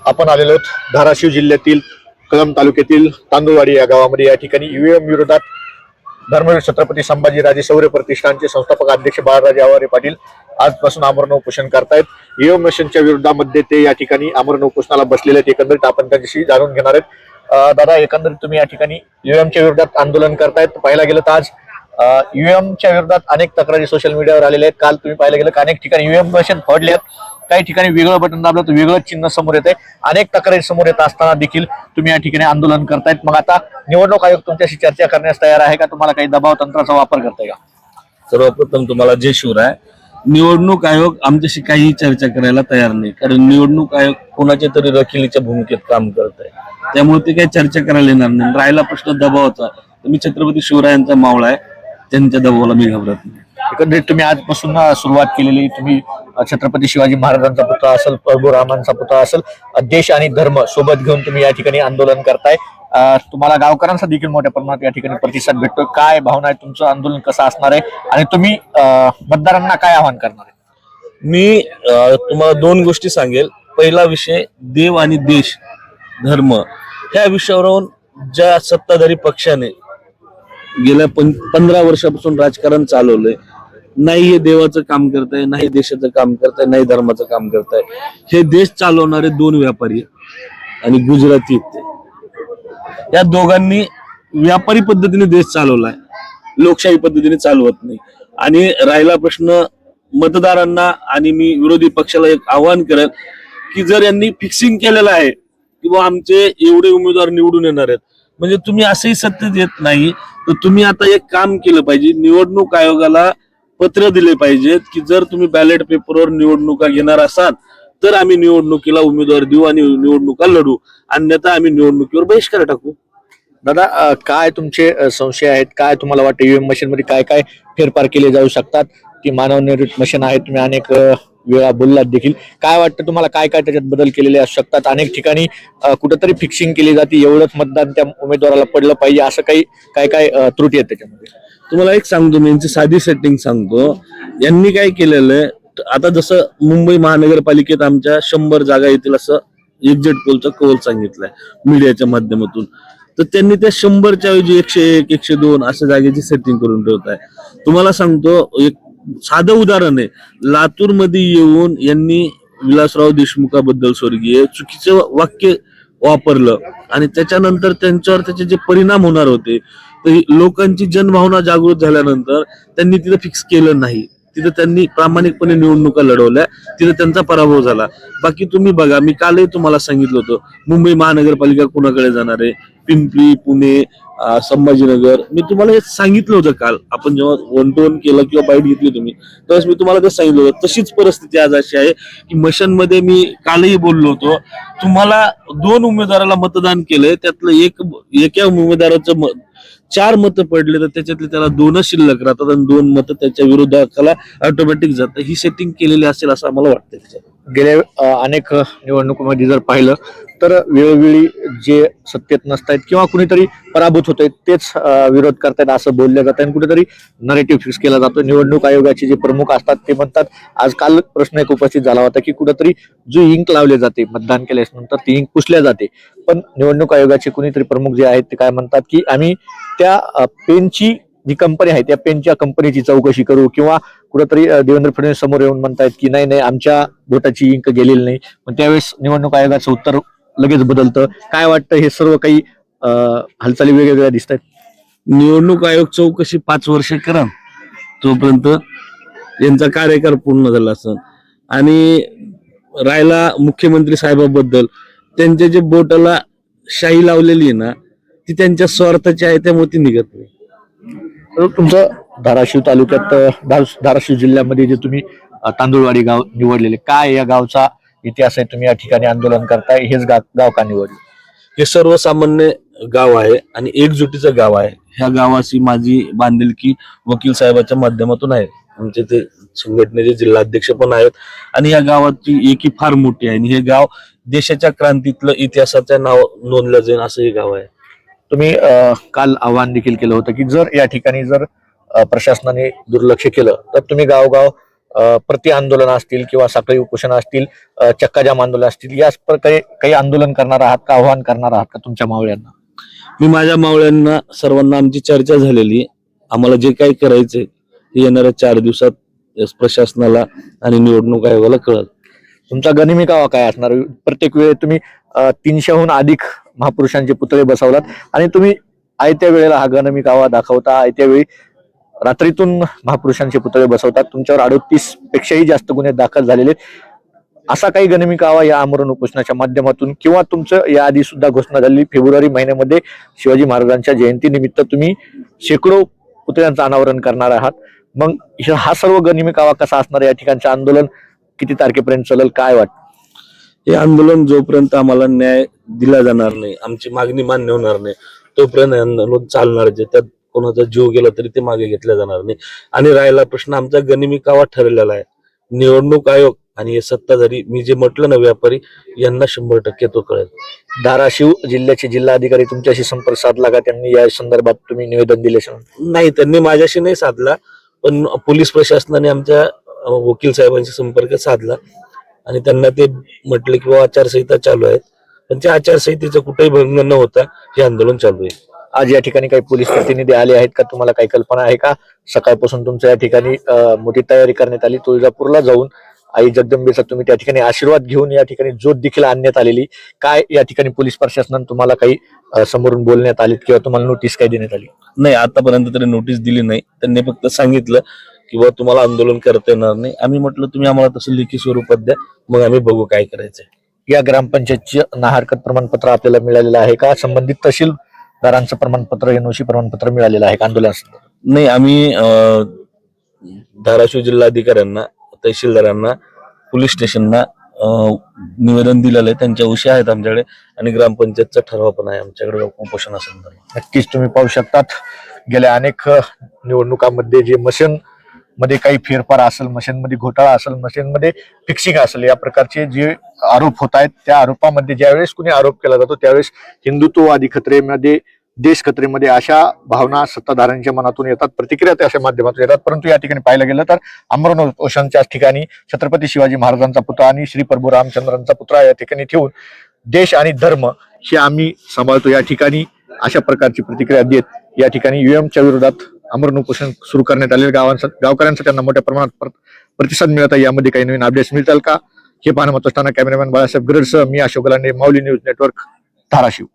आपण आलेलो आहोत धाराशिव जिल्ह्यातील कळंब तालुक्यातील तांदूळवाडी या गावामध्ये। या ठिकाणी ईव्हीएम विरोधात धर्मवीर छत्रपती संभाजीराजे शौर्य प्रतिष्ठानचे संस्थापक अध्यक्ष बाळराजे आवारे पाटील आजपासून आमरण उपोषण करतायत। ईव्हीएम मशीनच्या विरोधामध्ये ते या ठिकाणी आमरण उपोषणाला बसलेले आहेत। एकंदरीत आपण त्यांच्याशी जाणून घेणार आहेत। दादा, एकंदरीत तुम्ही या ठिकाणी ईव्हीएमच्या विरोधात आंदोलन करतायत। पाहायला गेलं तर आज ईव्हीएमच्या विरोधात अनेक तक्रारी सोशल मीडियावर आलेल्या आहेत। काल तुम्ही पाहायला गेलं की अनेक ठिकाणी ईव्हीएम मशीन फोडले आहेत, काही ठिकाणी वेगळं बटन दाबलं तर वेगळं चिन्ह समोर येते। अनेक तक्रारी समोर येत असताना देखील तुम्ही या ठिकाणी आंदोलन करतायत। मग आता निवडणूक आयोग तुमच्याशी चर्चा करण्यास तयार आहे का? तुम्हाला काही दबाव तंत्राचा वापर करताय का? सर्वप्रथम तुम्हाला जय शिवराय। निवडणूक आयोग आमच्याशी काही चर्चा करायला तयार नाही, कारण निवडणूक आयोग कोणाच्या तरी वकिलीच्या भूमिकेत काम करत आहे, त्यामुळे ते काही चर्चा करायला येणार नाही। राहिला प्रश्न दबावाचा, तर मी छत्रपती शिवरायांचा मावळा आहे, त्यांच्या दबावाला मी घाबरत नाही। एकंदरीत तुम्ही आजपासून सुरुवात केलेली, तुम्ही छत्रपती शिवाजी महाराजांचा पुतळा असेल, प्रभुरामांचा पुतळा असेल, देश आणि धर्म सोबत घेऊन तुम्ही या ठिकाणी आंदोलन करताय। तुम्हाला गावकऱ्यांचा देखील मोठ्या प्रमाणात या ठिकाणी प्रतिसाद भेटतोय। काय भावना आहे? तुमचं आंदोलन कसं असणार आहे आणि तुम्ही मतदारांना काय आवाहन करणार आहे? मी तुम्हाला दोन गोष्टी सांगेल। पहिला विषय, देव आणि देश धर्म ह्या विषयावरून ज्या सत्ताधारी पक्षाने गेल्या 15 वर्षापासून राजकारण चालवलंय, नाही हे देवाचं काम करताय, नाही देशाचं काम करताय, नाही धर्माचं काम करताय। हे देश चालवणारे दोन व्यापारी आणि गुजराती आहेत ते। या दोघांनी व्यापारी पद्धतीने देश चालवलाय, लोकशाही पद्धतीने चालवत नाही। आणि राहिला प्रश्न मतदारांना, आणि मी विरोधी पक्षाला एक आवाहन करेल की जर यांनी फिक्सिंग केलेलं आहे किंवा आमचे एवढे उमेदवार निवडून येणार आहेत, म्हणजे तुम्ही असंही सत्य देत नाही, तर तुम्ही आता एक काम केलं पाहिजे, निवडणूक आयोगाला पत्र दिले पाहिजेत की जर तुम्ही बॅलेट पेपरवर निवडणुका घेणार असाल तर आम्ही निवडणुकीला उमेदवार देऊ आणि निवडणुका लढू, अन्यथा आम्ही निवडणुकीवर बहिष्कार टाकू। दादा, काय तुमचे संशय आहेत? काय तुम्हाला वाटतं ईव्हीएम मशीन मध्ये काय काय फेरफार केले जाऊ शकतात? ती मानवनिर्मित मशीन आहे, तुम्ही अनेक वेळा बोललात देखील। काय वाटतं तुम्हाला, काय काय त्याच्यात बदल केलेले असू शकतात? अनेक ठिकाणी कुठेतरी फिक्सिंग केली जाते, एवढंच मतदान त्या उमेदवाराला पडलं पाहिजे, असं काही काय काय त्रुटी आहेत त्याच्यामध्ये? तुम्हाला एक सांगतो, मी यांची साधी सेटिंग सांगतो। यांनी काय केलेलं आहे, आता जसं मुंबई महानगरपालिकेत आमच्या 100 जागा येतील असं एक्झिट पोलचा कौल सांगितलाय मीडियाच्या माध्यमातून, तर त्यांनी त्या 100च्या ऐवजी 101, 102 अशा जागेची सेटिंग करून ठेवत आहे। तुम्हाला सांगतो, एक साधं उदाहरण आहे, लातूर मध्ये येऊन यांनी विलासराव देशमुखाबद्दल स्वर्गीय चुकीचं वाक्य वापरलं आणि त्याच्यानंतर त्यांच्यावर त्याचे जे परिणाम होणार होते, तर लोकांची जनभावना जागृत झाल्यानंतर त्यांनी तिथं फिक्स केलं नाही। तिथं त्यांनी प्रामाणिकपणे निवडणुका लढवल्या, तिथं त्यांचा पराभव झाला। बाकी तुम्ही बघा, मी कालही तुम्हाला सांगितलं होतं मुंबई महानगरपालिका कुणाकडे जाणार आहे, पिंपरी, पुणे, संभाजीनगर, मी तुम्हाला हे सांगितलं होतं काल आपण जेव्हा 1 to 1 केलं किंवा बाईट घेतली तुम्ही, त्यावेळेस मी तुम्हाला ते सांगितलं होतं। तशीच परिस्थिती आज अशी आहे की मशन मध्ये मी कालही बोललो होतो, तुम्हाला 2 उमेदवाराला मतदान केलंय, त्यातलं एका उमेदवाराचं 4 मतं पडले तर त्याच्यातले त्याला 2च शिल्लक राहतात आणि 2 मतं त्याच्या विरोधाला ऑटोमॅटिक जातं। ही सेटिंग केलेली असेल असं आम्हाला वाटतं त्याच्यात। गेल्या अनेक निवडणुकीमध्ये जर पाहिलं तर वेळोवेळी जे सत्तेत नसतायत किंवा कुणीतरी पराभूत होत आहेत तेच विरोध करतायत असं बोललं जातं आणि कुठेतरी नरेटिव्ह फिक्स केला जातो। निवडणूक आयोगाचे जे प्रमुख असतात ते म्हणतात, आज काल प्रश्न एक उपस्थित झाला होता की कुठेतरी जो इंक लावले जाते मतदान केल्यानंतर ती इंक पुसल्या जाते, पण निवडणूक आयोगाचे कुणीतरी प्रमुख जे आहेत ते काय म्हणतात की आम्ही त्या पेनची जी कंपनी आहे त्या पेनच्या कंपनीची चौकशी करू, किंवा कुठेतरी देवेंद्र फडणवीस समोर येऊन म्हणतायत की नाही नाही आमच्या बोटाची इंक गेलेली नाही, पण त्यावेळेस निवडणूक आयोगाचं उत्तर लगेच बदलतं। काय वाटतं, हे सर्व काही हालचाली वेगवेगळ्या दिसत आहेत? निवडणूक आयोग चौकशी 5 वर्ष करा, तोपर्यंत यांचा कार्यकाळ पूर्ण झाला असं। आणि राहिला मुख्यमंत्री साहेबाबद्दल, त्यांच्या जे बोटाला शाई लावलेली आहे ना, ती त्यांच्या स्वार्थाची आहे, त्यामुळे ती निघत नाही। तुमचं धाराशिव तालुक्यात धाराशिव जिल्ह्यामध्ये जे तुम्ही तांदूळवाडी गाव निवडलेले, काय या गावचा इतिहास आहे? तुम्ही या ठिकाणी आंदोलन करताय, हेच गाव का निवडले? हे सर्वसामान्य गाव आहे आणि एकजुटीचं गाव आहे। ह्या गावाची माझी बांधिलकी वकील साहेबाच्या माध्यमातून आहे। आमचे ते संघटनेचे जिल्हाध्यक्ष पण आहेत आणि या गावाची एकी फार मोठी आहे आणि हे गाव देशाच्या क्रांतीतलं इतिहासाचं नाव नोंदलं जाईल असं हे गाव आहे। तुम्ही काल आवाहन देखील केलं होतं की जर या ठिकाणी जर प्रशासनाने दुर्लक्ष केलं तर तुम्ही गावगाव प्रति आंदोलन असतील किंवा साखळी उपोषण असतील, चक्काजाम आंदोलन असतील, या प्रकारे काही आंदोलन करणार आहात का, आव्हान करणार आहात का तुमच्या मावळ्यांना? मी माझ्या मावळ्यांना सर्वांना आमची चर्चा झालेली, आम्हाला जे काही करायचंय ते येणाऱ्या 4 दिवसात प्रशासनाला आणि निवडणूक आयोगाला कळत. तुमचा गनिमी कावा काय असणार? प्रत्येक वेळी तुम्ही 300हून अधिक महापुरुषांचे पुतळे बसवलात आणि तुम्ही आयत्या वेळेला हा गनिमी कावा दाखवता, आयत्या वेळी रात्रीतून महापुरुषांचे पुतळे बसवतात. तुमच्यावर 38 पेक्षाही जास्त गुन्हे दाखल झालेले. असा काही गनिमी कावा या आमरण उपोषणाच्या माध्यमातून किंवा तुमचं याआधी सुद्धा घोषणा झालेली फेब्रुवारी महिन्यामध्ये शिवाजी महाराजांच्या जयंतीनिमित्त तुम्ही शेकडो पुतळ्यांचं अनावरण करणार आहात. मग हा सर्व गनिमी कावा कसा असणार? या ठिकाणचं आंदोलन किती तारखेपर्यंत चालेल, काय वाटतं? हे आंदोलन जोपर्यंत आम्हाला न्याय दिला जाणार नाही, आमची मागणी मान्य होणार नाही, तोपर्यंत हे आंदोलन चालणार. जे त्यात कोणाचा जीव गेला तरी ते मागे घेतला जाणार नाही. आणि राहिला प्रश्न आमचा गनिमी कावा ठरलेला आहे. निवडणूक आयोग आणि हे सत्ताधारी, मी जे म्हटलं ना व्यापारी, यांना 100% तो कळेल. धाराशिव जिल्ह्याचे जिल्हाधिकारी तुमच्याशी संपर्क साधला का? त्यांनी या संदर्भात तुम्ही निवेदन दिले? नाही, त्यांनी माझ्याशी नाही साधला, पण पोलीस प्रशासनाने आमच्या वकील साहेबांशी संपर्क साधला आणि त्यांना ते म्हटले की बाबा आचारसंहिता चालू आहे, पण त्या आचारसंहितेचं कुठेही भंग न होता हे आंदोलन चालू आहे. आज या ठिकाणी काही पोलीस प्रतिनिधी आले आहेत का? तुम्हाला काही कल्पना आहे का? सकाळपासून तुमच्या या ठिकाणी मोठी तयारी करण्यात आली. तुळजापूरला जाऊन आई जगदंबेचा तुम्ही त्या ठिकाणी आशीर्वाद घेऊन या ठिकाणी ज्योत देखील आणण्यात आलेली. काय या ठिकाणी पोलीस प्रशासनाने तुम्हाला काही समोरून बोलण्यात आले किंवा तुम्हाला नोटीस काय देण्यात आली? नाही, आतापर्यंत तरी नोटीस दिली नाही. त्यांनी फक्त सांगितलं की बाबा तुम्हाला आंदोलन करता येणार नाही. आम्ही म्हटलं तुम्ही आम्हाला तसं लेखी स्वरूपात द्या, मग आम्ही बघू काय करायचंय. या ग्रामपंचायतचे ना हरकत प्रमाणपत्र आपल्याला मिळालेलं आहे का? संबंधित तहसीलदारांचं प्रमाणपत्र, एनओसी प्रमाणपत्र मिळालेलं आहे का आंदोलनास? नाही, आम्ही धाराशिव जिल्हाधिकाऱ्यांना, तहसीलदारांना, पोलीस स्टेशनला निवेदन दिलेलं आहे. त्यांच्या उशी आहेत आमच्याकडे आणि ग्रामपंचायतचा ठराव पण आहे आमच्याकडे उपोषणासंदर्भात. नक्कीच तुम्ही पाहू शकतात, गेल्या अनेक निवडणुकांमध्ये जे मशीन मध्ये काही फेरफार असेल, मशीनमध्ये घोटाळा असेल, मशीनमध्ये फिक्सिंग असेल, या प्रकारचे जे आरोप होत आहेत, त्या आरोपामध्ये ज्यावेळेस कुणी आरोप केला जातो त्यावेळेस हिंदुत्ववादी खतरेमध्ये, देश खतरेमध्ये अशा भावना सत्ताधाऱ्यांच्या मनातून येतात, प्रतिक्रिया त्या अशा माध्यमातून येतात. परंतु या ठिकाणी पाहायला गेलं तर आमरण उपोषणच्या ठिकाणी छत्रपती शिवाजी महाराजांचा पुतळा आणि श्री प्रभू रामचंद्रांचा पुतळा या ठिकाणी ठेवून देश आणि धर्म हे आम्ही सांभाळतो या ठिकाणी अशा प्रकारची प्रतिक्रिया देत या ठिकाणी UM विरोधात आमरण उपोषण सुरू करण्यात आले. गावकऱ्यांचा त्यांना मोठ्या प्रमाणात प्रतिसाद मिळत आहे. यामध्ये काही नवीन अपडेट्स मिळतील का हे पाहणं महत्त्वाचं. कॅमेरामॅन बाळासाहेब गरडसह मी अशोक गलांडे, माऊली न्यूज नेटवर्क, धाराशिव.